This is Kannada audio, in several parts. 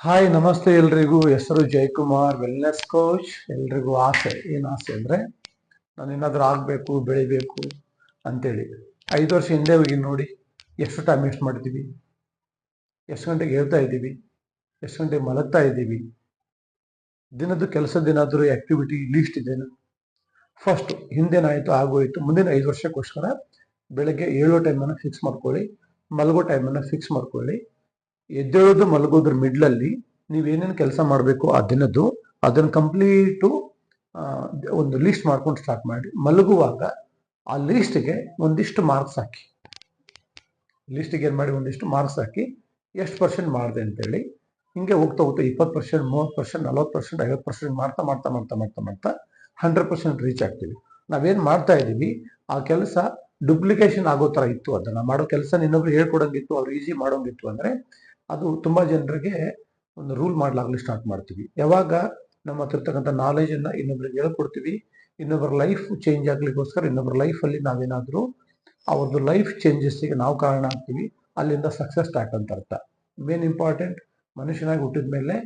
ಹಾಯ್ ನಮಸ್ತೆ ಎಲ್ರಿಗೂ. ಹೆಸರು ಜಯಕುಮಾರ್, ವೆಲ್ನೆಸ್ ಕೋಚ್. ಎಲ್ರಿಗೂ ಆಸೆ, ಏನು ಆಸೆ ಅಂದರೆ ನಾನು ಏನಾದರೂ ಆಗಬೇಕು, ಬೆಳಿಬೇಕು ಅಂತೇಳಿ. 5 ವರ್ಷ ಹಿಂದೆ ಹೋಗಿ ನೋಡಿ, ಎಷ್ಟು ಟೈಮ್ ವೇಸ್ಟ್ ಮಾಡ್ತೀವಿ, ಎಷ್ಟು ಗಂಟೆಗೆ ಹೇಳ್ತಾ ಇದ್ದೀವಿ, ಎಷ್ಟು ಗಂಟೆಗೆ ಮಲಗ್ತಾ ಇದ್ದೀವಿ, ದಿನದ ಕೆಲಸದ್ದೇನಾದರೂ ಆ್ಯಕ್ಟಿವಿಟಿ ಲೀಸ್ಟ್ ಇದೆಯಾ? ಫಸ್ಟ್ ಹಿಂದೇನಾಯಿತು ಆಗೋಯಿತು, ಮುಂದಿನ 5 ವರ್ಷಕ್ಕೋಸ್ಕರ ಬೆಳಗ್ಗೆ ಏಳೋ ಟೈಮನ್ನು ಫಿಕ್ಸ್ ಮಾಡ್ಕೊಳ್ಳಿ, ಮಲಗೋ ಟೈಮನ್ನು ಫಿಕ್ಸ್ ಮಾಡ್ಕೊಳ್ಳಿ. ಎದ್ದೇಳೋದು ಮಲಗೋದ್ರ ಮಿಡ್ಲಲ್ಲಿ ನೀವೇನೇನು ಕೆಲಸ ಮಾಡಬೇಕು ಆ ದಿನದ್ದು ಅದನ್ನು ಕಂಪ್ಲೀಟು ಒಂದು ಲೀಸ್ಟ್ ಮಾಡ್ಕೊಂಡು ಸ್ಟಾರ್ಟ್ ಮಾಡಿ. ಮಲಗುವಾಗ ಆ ಲೀಸ್ಟ್ಗೆ ಒಂದಿಷ್ಟು ಮಾರ್ಕ್ಸ್ ಹಾಕಿ. ಲೀಸ್ಟಿಗೆ ಏನು ಮಾಡಿ, ಒಂದಿಷ್ಟು ಮಾರ್ಕ್ಸ್ ಹಾಕಿ ಎಷ್ಟು ಪರ್ಸೆಂಟ್ ಮಾಡಿದೆ ಅಂತೇಳಿ. ಹಿಂಗೆ ಹೋಗ್ತಾ 20%, 30%, 40%, 50% ಮಾಡ್ತಾ ಮಾಡ್ತಾ ಮಾಡ್ತಾ ಮಾಡ್ತಾ ಮಾಡ್ತಾ 100% ರೀಚ್ ಆಗ್ತೀವಿ. ನಾವೇನು ಮಾಡ್ತಾ ಇದ್ದೀವಿ ಆ ಕೆಲಸ ಡುಪ್ಲಿಕೇಶನ್ ಆಗೋ ಥರ ಇತ್ತು, ಅದನ್ನು ಮಾಡೋ ಕೆಲಸ ಇನ್ನೊಬ್ರು ಹೇಳ್ಕೊಡಂಗಿತ್ತು, ಅವ್ರು ಈಸಿ ಮಾಡೋಂಗಿತ್ತು ಅಂದರೆ ಅದು ತುಂಬ ಜನರಿಗೆ ಒಂದು ರೂಲ್ ಮಾಡಲಾಗಲಿ ಸ್ಟಾರ್ಟ್ ಮಾಡ್ತೀವಿ. ಯಾವಾಗ ನಮ್ಮ ಹತ್ರ ಇರ್ತಕ್ಕಂಥ ನಾಲೆಜನ್ನು ಇನ್ನೊಬ್ರಿಗೆ ಹೇಳ್ಕೊಡ್ತೀವಿ, ಇನ್ನೊಬ್ಬರ ಲೈಫ್ ಚೇಂಜ್ ಆಗಲಿಕ್ಕೋಸ್ಕರ ಇನ್ನೊಬ್ಬರ ಲೈಫಲ್ಲಿ ನಾವೇನಾದರೂ ಅವ್ರದ್ದು ಲೈಫ್ ಚೇಂಜಸ್ಸಿಗೆ ನಾವು ಕಾರಣ ಆಗ್ತೀವಿ, ಅಲ್ಲಿಂದ ಸಕ್ಸಸ್ ಸ್ಟಾರ್ಟ್ ಅಂತ ಅರ್ಥ. ಮೇನ್ ಇಂಪಾರ್ಟೆಂಟ್, ಮನುಷ್ಯನಾಗಿ ಹುಟ್ಟಿದ ಮೇಲೆ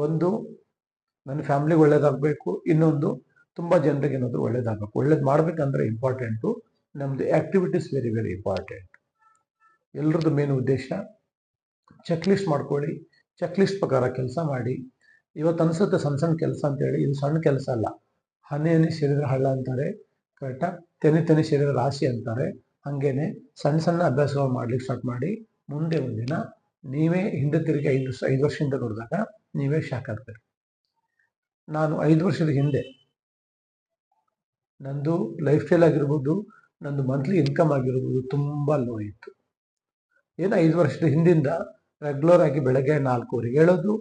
ಒಂದು ನನ್ನ ಫ್ಯಾಮ್ಲಿಗೆ ಒಳ್ಳೇದಾಗಬೇಕು, ಇನ್ನೊಂದು ತುಂಬ ಜನರಿಗೆ ಏನಾದರೂ ಒಳ್ಳೇದಾಗಬೇಕು. ಒಳ್ಳೇದು ಮಾಡಬೇಕಂದ್ರೆ ಇಂಪಾರ್ಟೆಂಟು ನಮ್ಮದು ಆ್ಯಕ್ಟಿವಿಟೀಸ್ ವೆರಿ ವೆರಿ ಇಂಪಾರ್ಟೆಂಟ್. ಎಲ್ಲರದ್ದು ಮೇನ್ ಉದ್ದೇಶ ಚೆಕ್ ಲಿಸ್ಟ್ ಮಾಡ್ಕೊಳ್ಳಿ, ಚೆಕ್ ಲಿಸ್ಟ್ ಪ್ರಕಾರ ಕೆಲಸ ಮಾಡಿ. ಇವತ್ತು ಅನಿಸುತ್ತೆ ಸಣ್ಣ ಸಣ್ಣ ಕೆಲಸ ಅಂತೇಳಿ, ಇದು ಸಣ್ಣ ಕೆಲಸ ಅಲ್ಲ. ಹನಿ ಹನಿ ಸೇರಿದ್ರೆ ಹಳ್ಳ ಅಂತಾರೆ, ಕರೆಕ್ಟಾ? ತೆನೆ ತೆನೆ ಸೇರಿದ್ರೆ ರಾಶಿ ಅಂತಾರೆ. ಹಾಗೇನೆ ಸಣ್ಣ ಸಣ್ಣ ಅಭ್ಯಾಸಗಳು ಮಾಡ್ಲಿಕ್ಕೆ ಸ್ಟಾರ್ಟ್ ಮಾಡಿ. ಮುಂದೆ ಒಂದಿನ ನೀವೇ ಹಿಂದೆ ತಿರುಗಿ 5 ವರ್ಷದಿಂದ ನೋಡಿದಾಗ ನೀವೇ ಶಾಕ್ ಆಗ್ತೀರಿ. ನಾನು 5 ವರ್ಷದ ಹಿಂದೆ ನಂದು ಲೈಫ್ ಸ್ಟೈಲ್ ಆಗಿರ್ಬೋದು, ನಂದು ಮಂತ್ಲಿ ಇನ್ಕಮ್ ಆಗಿರ್ಬೋದು ತುಂಬ ಲೋ ಇತ್ತು. ಏನು 5 ವರ್ಷದ ಹಿಂದಿಂದ ರೆಗ್ಯುಲರ್ ಆಗಿ ಬೆಳಗ್ಗೆ 4:15 ಹೇಳೋದು,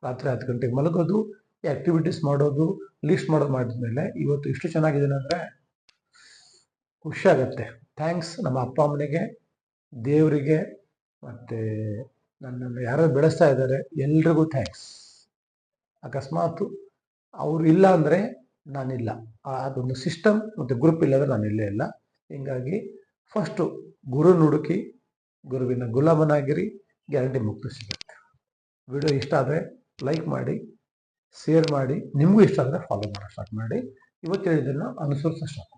ರಾತ್ರಿ 10 ಗಂಟೆಗೆ ಮಲಗೋದು, ಆ್ಯಕ್ಟಿವಿಟೀಸ್ ಮಾಡೋದು, ಲೀಸ್ಟ್ ಮಾಡೋದು ಮಾಡಿದ್ಮೇಲೆ ಇವತ್ತು ಇಷ್ಟು ಚೆನ್ನಾಗಿದ್ದೇನೆ ಅಂದರೆ ಖುಷಿ ಆಗುತ್ತೆ. ಥ್ಯಾಂಕ್ಸ್ ನಮ್ಮ ಅಪ್ಪ ಅಮ್ಮನಿಗೆ, ದೇವರಿಗೆ, ಮತ್ತು ನನ್ನನ್ನು ಯಾರು ಬೆಳೆಸ್ತಾ ಇದ್ದಾರೆ ಎಲ್ರಿಗೂ ಥ್ಯಾಂಕ್ಸ್. ಅಕಸ್ಮಾತ್ ಅವರು ಇಲ್ಲ ಅಂದರೆ ನಾನಿಲ್ಲ. ಅದೊಂದು ಸಿಸ್ಟಮ್ ಮತ್ತು ಗ್ರೂಪ್ ಇಲ್ಲದ್ರೆ ನಾನು ಇಲ್ಲೇ ಇಲ್ಲ. ಹೀಗಾಗಿ ಫಸ್ಟು ಗುರು ನುಡುಕಿ ಗುರುವಿನ ಗುಲಾಮನಾಗಿರಿ, ಗ್ಯಾರಂಟಿ ಮುಕ್ತ ಸಿಗುತ್ತೆ. ವಿಡಿಯೋ ಇಷ್ಟ ಆದರೆ ಲೈಕ್ ಮಾಡಿ, ಶೇರ್ ಮಾಡಿ, ನಿಮಗೂ ಇಷ್ಟ ಆದರೆ ಫಾಲೋ ಮಾಡೋ ಸ್ಟಾರ್ಟ್ ಮಾಡಿ. ಇವತ್ತು ಹೇಳಿದ್ದನ್ನು ಅನುಸರಿಸೋ ಸ್ಟಾರ್ಟ್ ಮಾಡಿ.